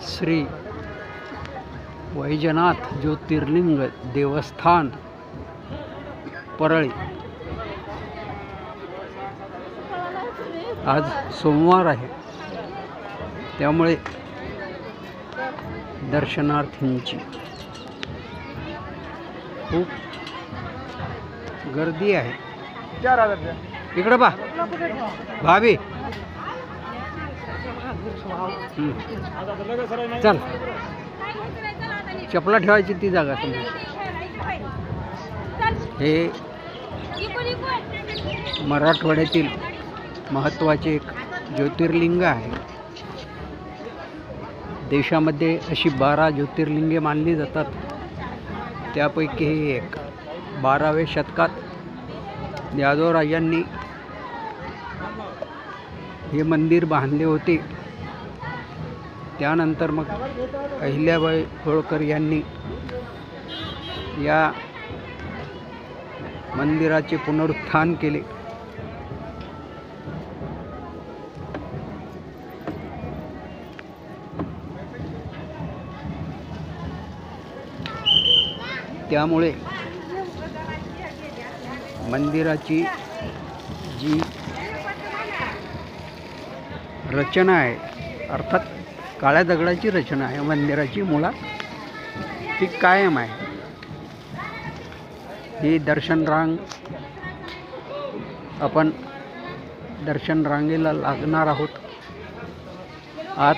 श्री वैजनाथ ज्योतिर्लिंग देवस्थान परळी। आज सोमवार आहे, त्यामुळे दर्शनार्थींची खूप गर्दी आहे। इकडे पा भाभी, चल चपला ठेवायची ती जागा समोर। हे मराठवाड्यातील महत्त्वाचे एक ज्योतिर्लिंग आहे। देशामध्ये अशी 12 ज्योतिर्लिंगे मानली जातात, त्यापैकी हे एक। 12व्या शतकात यादवराजांनी हे मंदिर बांधले होते। त्यानंतर मग अहिल्याबाई होळकर यांनी या मंदिराचे पुनरुत्थान केले। त्यामुळे मंदिराची जी रचना आहे, अर्थात काळ्या दगडाची रचना आहे मंदिराची, मुळात ती कायम आहे। ही दर्शन रांग, आपण दर्शन रांगेला लागणार आहोत। आत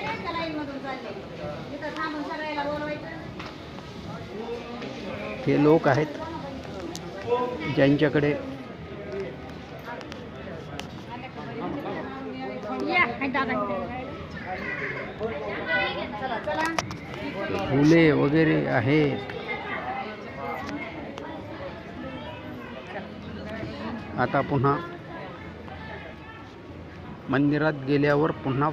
हे लोक आहेत ज्यांच्याकडे फुले वगैरे आहेत। आता पुन्हा मंदिरात गेल्यावर पुन्हा